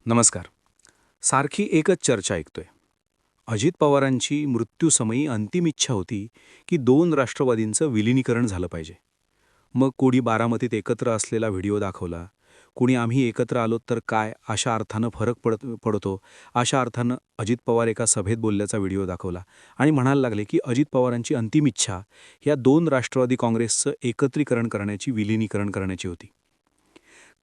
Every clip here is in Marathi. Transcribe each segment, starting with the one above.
नमस्कार. सारखी एकच चर्चा ऐकतोय. अजित पवारांची मृत्यूसमयी अंतिम इच्छा होती की 2 राष्ट्रवादींचं विलिनीकरण झालं पाहिजे. मग कोणी बारामतीत एकत्र असलेला व्हिडिओ दाखवला, कुणी आम्ही एकत्र आलोत तर काय अशा अर्थानं फरक पडतो, अशा अर्थानं अजित पवार एका सभेत बोलल्याचा व्हिडिओ दाखवला आणि म्हणायला लागले की अजित पवारांची अंतिम इच्छा या 2 राष्ट्रवादी काँग्रेसचं एकत्रीकरण करण्याची, विलिनीकरण करण्याची होती.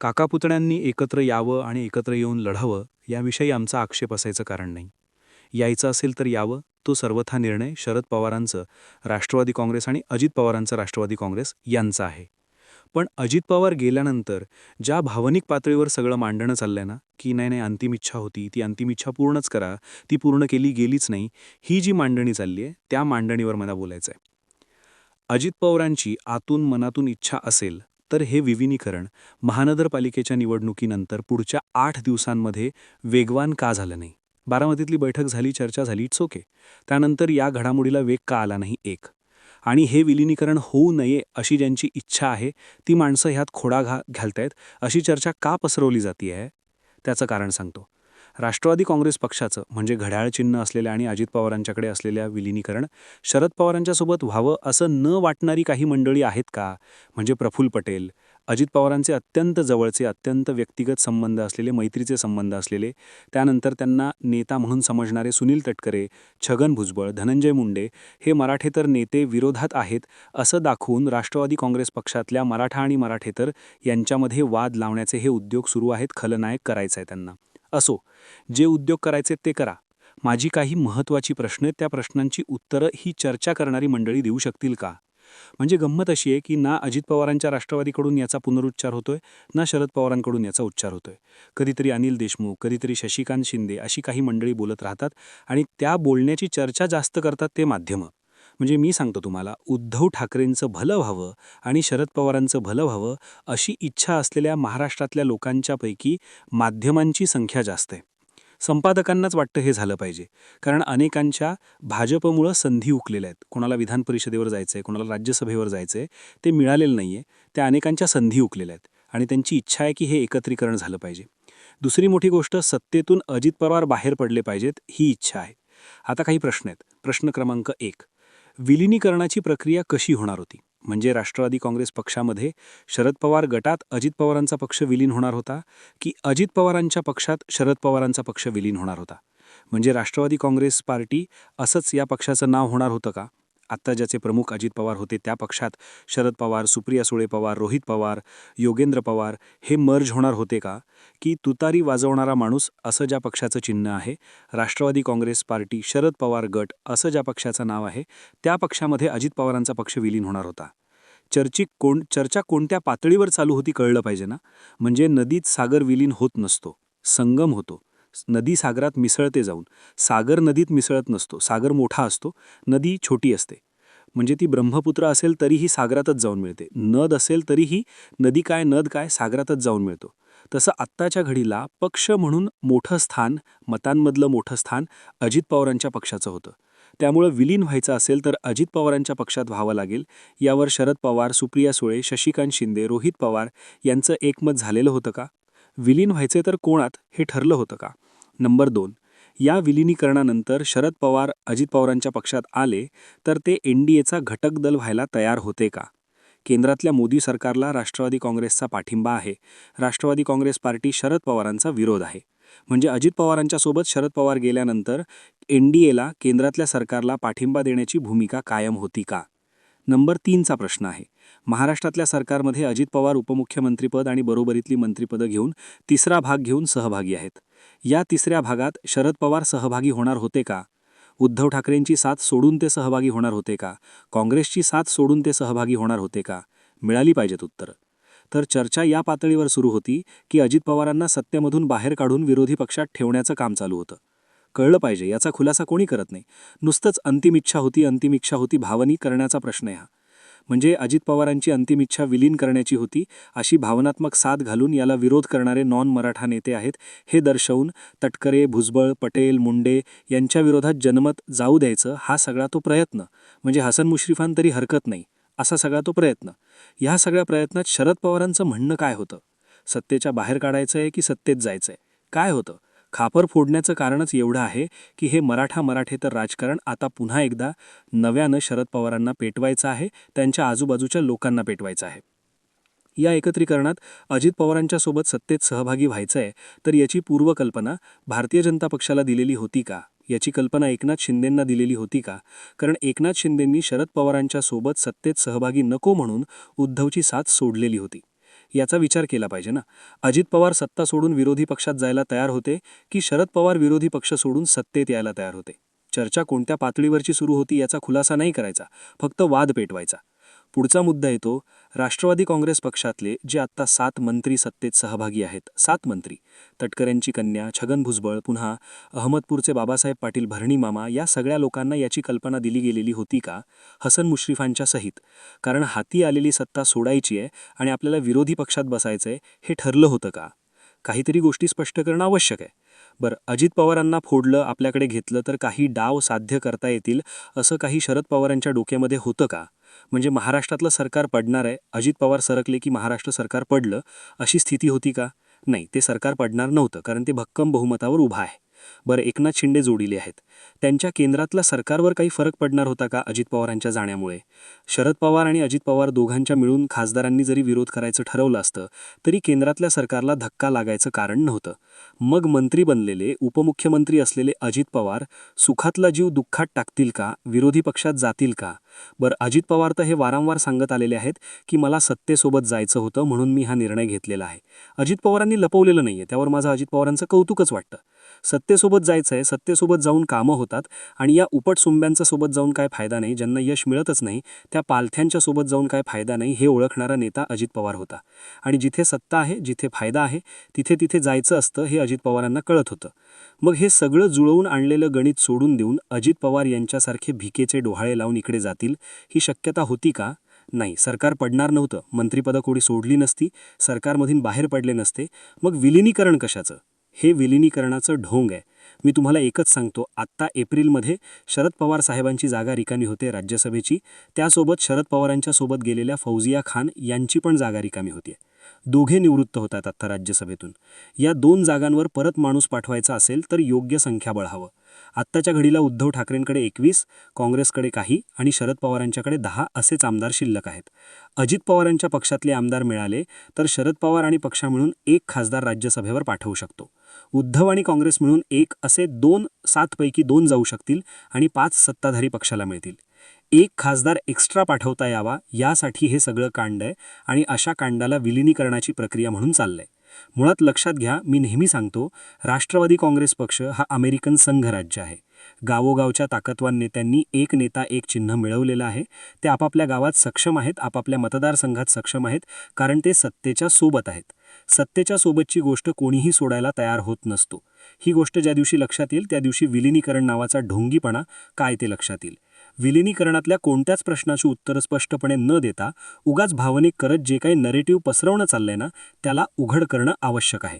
काकापुतण्यांनी एकत्र यावं आणि एकत्र येऊन लढावं याविषयी आमचा आक्षेप असायचं कारण नाही. यायचं असेल तर यावं, तो सर्वथा निर्णय शरद पवारांचं राष्ट्रवादी काँग्रेस आणि अजित पवारांचं राष्ट्रवादी काँग्रेस यांचा आहे. पण अजित पवार गेल्यानंतर ज्या भावनिक पातळीवर सगळं मांडणं चाललंय ना, की नाही नाही अंतिम इच्छा होती, ती अंतिम इच्छा पूर्णच करा, ती पूर्ण केली गेलीच नाही, ही जी मांडणी चालली आहे त्या मांडणीवर मला बोलायचं आहे. अजित पवारांची आतून मनातून इच्छा असेल तर हे विलिनीकरण महानगरपालिकेच्या निवडणुकीनंतर पुढच्या 8 दिवसांमध्ये वेगवान का झालं नाही? बारामतीतली बैठक झाली, चर्चा झाली, इट्स ओके. त्यानंतर या घडामोडीला वेग का आला नाही? एक. आणि हे विलिनीकरण होऊ नये अशी ज्यांची इच्छा आहे ती माणसं ह्यात खोडा घालतायत अशी चर्चा का पसरवली जातीये? त्याचं कारण सांगतो. राष्ट्रवादी काँग्रेस पक्षाचं म्हणजे घड्याळ चिन्ह असलेल्या आणि अजित पवारांच्याकडे असलेल्या विलिनीकरण शरद पवारांच्यासोबत व्हावं असं न वाटणारी काही मंडळी आहेत का? म्हणजे प्रफुल्ल पटेल, अजित पवारांचे अत्यंत जवळचे, अत्यंत व्यक्तिगत संबंध असलेले, मैत्रीचे संबंध असलेले, त्यानंतर त्यांना नेता म्हणून समजणारे सुनील तटकरे, छगन भुजबळ, धनंजय मुंडे हे मराठेतर नेते विरोधात आहेत असं दाखवून राष्ट्रवादी काँग्रेस पक्षातल्या मराठा आणि मराठेतर यांच्यामध्ये वाद लावण्याचे हे उद्योग सुरू आहेत. खलनायक करायचं आहे त्यांना. असो, जे उद्योग करायचे ते करा. माझी काही महत्त्वाची प्रश्न आहेत, त्या प्रश्नांची उत्तरं ही चर्चा करणारी मंडळी देऊ शकतील का? म्हणजे गंमत अशी आहे की ना अजित पवारांच्या राष्ट्रवादीकडून याचा पुनरुच्चार होतोय, ना शरद पवारांकडून याचा उच्चार होतोय. कधीतरी अनिल देशमुख, कधीतरी शशिकांत शिंदे अशी काही मंडळी बोलत राहतात आणि त्या बोलण्याची चर्चा जास्त करतात ते माध्यमं. म्हणजे मी सांगतो तुम्हाला, उद्धव ठाकरेंचं भलं व्हावं आणि शरद पवारांचं भलं व्हावं अशी इच्छा असलेल्या महाराष्ट्रातल्या लोकांच्यापैकी माध्यमांची संख्या जास्त आहे. संपादकांनाच वाटतं हे झालं पाहिजे. कारण अनेकांच्या भाजपमुळं संधी हुकलेल्या आहेत. कोणाला विधान परिषदेवर जायचंय, कोणाला राज्यसभेवर जायचंय, ते मिळालेलं नाहीये. त्या अनेकांच्या संधी हुकलेल्या आहेत आणि त्यांची इच्छा आहे की हे एकत्रीकरण झालं पाहिजे. दुसरी मोठी गोष्ट, सत्तेतून अजित पवार बाहेर पडले पाहिजेत ही इच्छा आहे. आता काही प्रश्न आहेत. प्रश्न क्रमांक 1. विलिनीकरणाची प्रक्रिया कशी होणार होती? म्हणजे राष्ट्रवादी काँग्रेस पक्षामध्ये शरद पवार गटात अजित पवारांचा पक्ष विलीन होणार होता की अजित पवारांच्या पक्षात शरद पवारांचा पक्ष विलीन होणार होता? म्हणजे राष्ट्रवादी काँग्रेस पार्टी असंच या पक्षाचं नाव होणार होतं का? आत्ता ज्याचे प्रमुख अजित पवार होते त्या पक्षात शरद पवार, सुप्रिया सुळे पवार, रोहित पवार, योगेंद्र पवार हे मर्ज होणार होते का? की तुतारी वाजवणारा माणूस असं ज्या पक्षाचं चिन्ह आहे, राष्ट्रवादी काँग्रेस पार्टी शरद पवार गट असं ज्या पक्षाचं नाव आहे, त्या पक्षामध्ये अजित पवारांचा पक्ष विलीन होणार होता? चर्चा कोणत्या पातळीवर चालू होती कळलं पाहिजे ना. म्हणजे नदीत सागर विलीन होत नसतो, संगम होतो. नदी सागरात मिसळते जाऊन. सागर नदीत मिसळत नसतो. सागर मोठा असतो, नदी छोटी असते. म्हणजे ती ब्रह्मपुत्र असेल तरीही सागरातच जाऊन मिळते. नद असेल तरीही नदी काय नद काय सागरातच जाऊन मिळतो. तसं आत्ताच्या घडीला पक्ष म्हणून मोठं स्थान, मतांमधलं मोठं स्थान अजित पवारांच्या पक्षाचं होतं. त्यामुळं विलीन व्हायचं असेल तर अजित पवारांच्या पक्षात व्हावं लागेल. यावर शरद पवार, सुप्रिया सुळे, शशिकांत शिंदे, रोहित पवार यांचं एकमत झालेलं होतं का? विलीन व्हायचे तर कोणात हे ठरलं होतं का? नंबर 2. या विलिनीकरणानंतर शरद पवार अजित पवारांच्या पक्षात आले तर ते एनडीएचा घटक दल व्हायला तयार होते का? केंद्रातल्या मोदी सरकारला राष्ट्रवादी काँग्रेसचा पाठिंबा आहे. राष्ट्रवादी काँग्रेस पार्टी शरद पवारांचा विरोध आहे. म्हणजे अजित पवारांच्या सोबत शरद पवार गेल्यानंतर एनडीएला, केंद्रातल्या सरकारला पाठिंबा देण्याची भूमिका कायम होती का? नंबर 3चा प्रश्न आहे. महाराष्ट्रातल्या सरकारमध्ये अजित पवार उपमुख्यमंत्रीपद आणि बरोबरीतली मंत्रिपदं घेऊन तिसरा भाग घेऊन सहभागी आहेत. या तिसऱ्या भागात शरद पवार सहभागी होणार होते का? उद्धव ठाकरेंची साथ सोडून ते सहभागी होणार होते का? काँग्रेसची साथ सोडून ते सहभागी होणार होते का? मिळाली पाहिजेत उत्तरं. तर चर्चा या पातळीवर सुरू होती की अजित पवारांना सत्तेमधून बाहेर काढून विरोधी पक्षात ठेवण्याचं काम चालू होतं. कळलं पाहिजे, याचा खुलासा कोणी करत नाही. नुसतंच अंतिम इच्छा होती, अंतिम इच्छा होती भावनी करण्याचा प्रश्न आहे हा. म्हणजे अजित पवारांची अंतिम इच्छा विलीन करण्याची होती अशी भावनात्मक साथ घालून याला विरोध करणारे नॉन मराठा नेते आहेत हे दर्शवून तटकरे, भुजबळ, पटेल, मुंडे यांच्या विरोधात जनमत जाऊ द्यायचं हा सगळा तो प्रयत्न. म्हणजे हसन मुश्रीफान तरी हरकत नाही असा सगळा तो प्रयत्न. ह्या सगळ्या प्रयत्नात शरद पवारांचं म्हणणं काय होतं? सत्तेच्या बाहेर काढायचं आहे की सत्तेत जायचं आहे? काय होतं? खापर फोडण्याचं कारणच एवढं आहे की हे मराठेतर राजकारण आता पुन्हा एकदा नव्यानं शरद पवारांना पेटवायचं आहे, त्यांच्या आजूबाजूच्या लोकांना पेटवायचं आहे. या एकत्रीकरणात अजित पवारांच्या सोबत सत्तेत सहभागी व्हायचं आहे, तर याची पूर्वकल्पना भारतीय जनता पक्षाला दिलेली होती का? याची कल्पना एकनाथ शिंदेंना दिलेली होती का? कारण एकनाथ शिंदेंनी शरद पवारांच्या सोबत सत्तेत सहभागी नको म्हणून उद्धवची साथ सोडलेली होती. याचा विचार केला पाहिजे ना. अजित पवार सत्ता सोडून विरोधी पक्षात जायला तयार होते की शरद पवार विरोधी पक्ष सोडून सत्तेत यायला तयार होते? चर्चा कोणत्या पातळीवरची सुरू होती याचा खुलासा नाही करायचा, फक्त वाद पेटवायचा. पुढचा मुद्दा येतो राष्ट्रवादी काँग्रेस पक्षातले जे आत्ता 7 मंत्री सत्तेत सहभागी आहेत. 7 मंत्री, तटकरेंची कन्या, छगन भुजबळ, पुन्हा अहमदपूरचे बाबासाहेब पाटील भरणी मामा, या सगळ्या लोकांना याची कल्पना दिली गेलेली होती का? हसन मुश्रीफांच्या सहित. कारण हाती आलेली सत्ता सोडायची आहे आणि आपल्याला विरोधी पक्षात बसायचंय हे ठरलं होतं का? काहीतरी गोष्टी स्पष्ट करणं आवश्यक आहे. बरं, अजित पवारांना फोडलं, आपल्याकडे घेतलं तर काही डाव साध्य करता येतील असं काही शरद पवारांच्या डोक्यामध्ये होतं का? म्हणजे महाराष्ट्रातलं सरकार पडणार आहे, अजित पवार सरकले की महाराष्ट्र सरकार पडलं, अशी स्थिती होती का? नाही, ते सरकार पडणार नव्हतं, कारण ते भक्कम बहुमतावर उभा आहे. बरं, एकनाथ शिंदे जोडीले आहेत. त्यांच्या केंद्रातल्या सरकारवर काही फरक पडणार होता का अजित पवारांच्या जाण्यामुळे? शरद पवार आणि अजित पवार दोघांच्या मिळून खासदारांनी जरी विरोध करायचं ठरवलं असतं तरी केंद्रातल्या सरकारला धक्का लागायचं कारण नव्हतं. मग मंत्री बनलेले, उपमुख्यमंत्री असलेले अजित पवार सुखातला जीव दुःखात टाकतील का? विरोधी पक्षात जातील का? बरं, अजित पवार तर हे वारंवार सांगत आलेले आहेत की मला सत्तेसोबत जायचं होतं म्हणून मी हा निर्णय घेतलेला आहे. अजित पवारांनी लपवलेलं नाहीये, त्यावर माझं अजित पवारांचं कौतुकच वाटतं. सत्तेसोबत जायचं आहे, सत्तेसोबत जाऊन कामं होतात आणि या उपटसुंब्यांच्या सोबत जाऊन काय फायदा नाही, ज्यांना यश मिळतच नाही त्या पालथ्यांच्या सोबत जाऊन काय फायदा नाही, हे ओळखणारा नेता अजित पवार होता. आणि जिथे सत्ता आहे, जिथे फायदा आहे, तिथे तिथे जायचं असतं हे अजित पवारांना कळत होतं. मग हे सगळं जुळवून आणलेलं गणित सोडून देऊन अजित पवार यांच्यासारखे भिकेचे डोहाळे लावून इकडे जातील ही शक्यता होती का? नाही, सरकार पडणार नव्हतं, मंत्रिपदं कोणी सोडली नसती, सरकारमधून बाहेर पडले नसते. मग विलिनीकरण कशाचं? हे विलिनीकरणाचं ढोंग आहे. मी तुम्हाला एकच सांगतो, आत्ता एप्रिलमध्ये शरद पवार साहेबांची जागा रिकामी होते राज्यसभेची, त्यासोबत शरद पवारांच्या सोबत गेलेल्या फौजिया खान यांची पण जागा रिकामी होती. दोघे निवृत्त होतात आत्ता राज्यसभेतून. या 2 जागांवर परत माणूस पाठवायचा असेल तर योग्य संख्याबळ हवं. आत्ताच्या घडीला उद्धव ठाकरेंकडे 21, काँग्रेसकडे काही आणि शरद पवारांच्याकडे 10 असेच आमदार शिल्लक आहेत. अजित पवारांच्या पक्षातले आमदार मिळाले तर शरद पवार आणि पक्ष मिळून 1 खासदार राज्यसभेवर पाठवू शकतो. उद्धव आणि काँग्रेस मिळून 1 असे 2 7 पैकी 2 जाऊ शकतील आणि 5 सत्ताधारी पक्षाला मिळतील. 1 खासदार एक्स्ट्रा पाठवता यावा यासाठी हे सगळं कांड आहे आणि अशा कांडाला विलिनीकरणाची प्रक्रिया म्हणून चाललंय. मुळात लक्षात घ्या, मी नेहमी सांगतो, राष्ट्रवादी काँग्रेस पक्ष हा अमेरिकन संघराज्य आहे. गावोगावच्या ताकदवान नेत्यांनी एक नेता एक चिन्ह मिळवलेलं आहे. ते आपापल्या गावात सक्षम आहेत, आपापल्या मतदारसंघात सक्षम आहेत, कारण ते सत्तेच्या सोबत आहेत. सत्तेच्या सोबतची गोष्ट कोणीही सोडायला तयार होत नसतो. ही गोष्ट ज्या दिवशी लक्षात येईल त्या दिवशी विलिनीकरण नावाचा ढोंगीपणा काय ते लक्षात येईल. विलिनीकरणातल्या कोणत्याच प्रश्नाची उत्तरं स्पष्टपणे न देता उगाच भावनिक करत जे काही नरेटिव्ह पसरवणं चाललंय ना, त्याला उघड करणं आवश्यक आहे.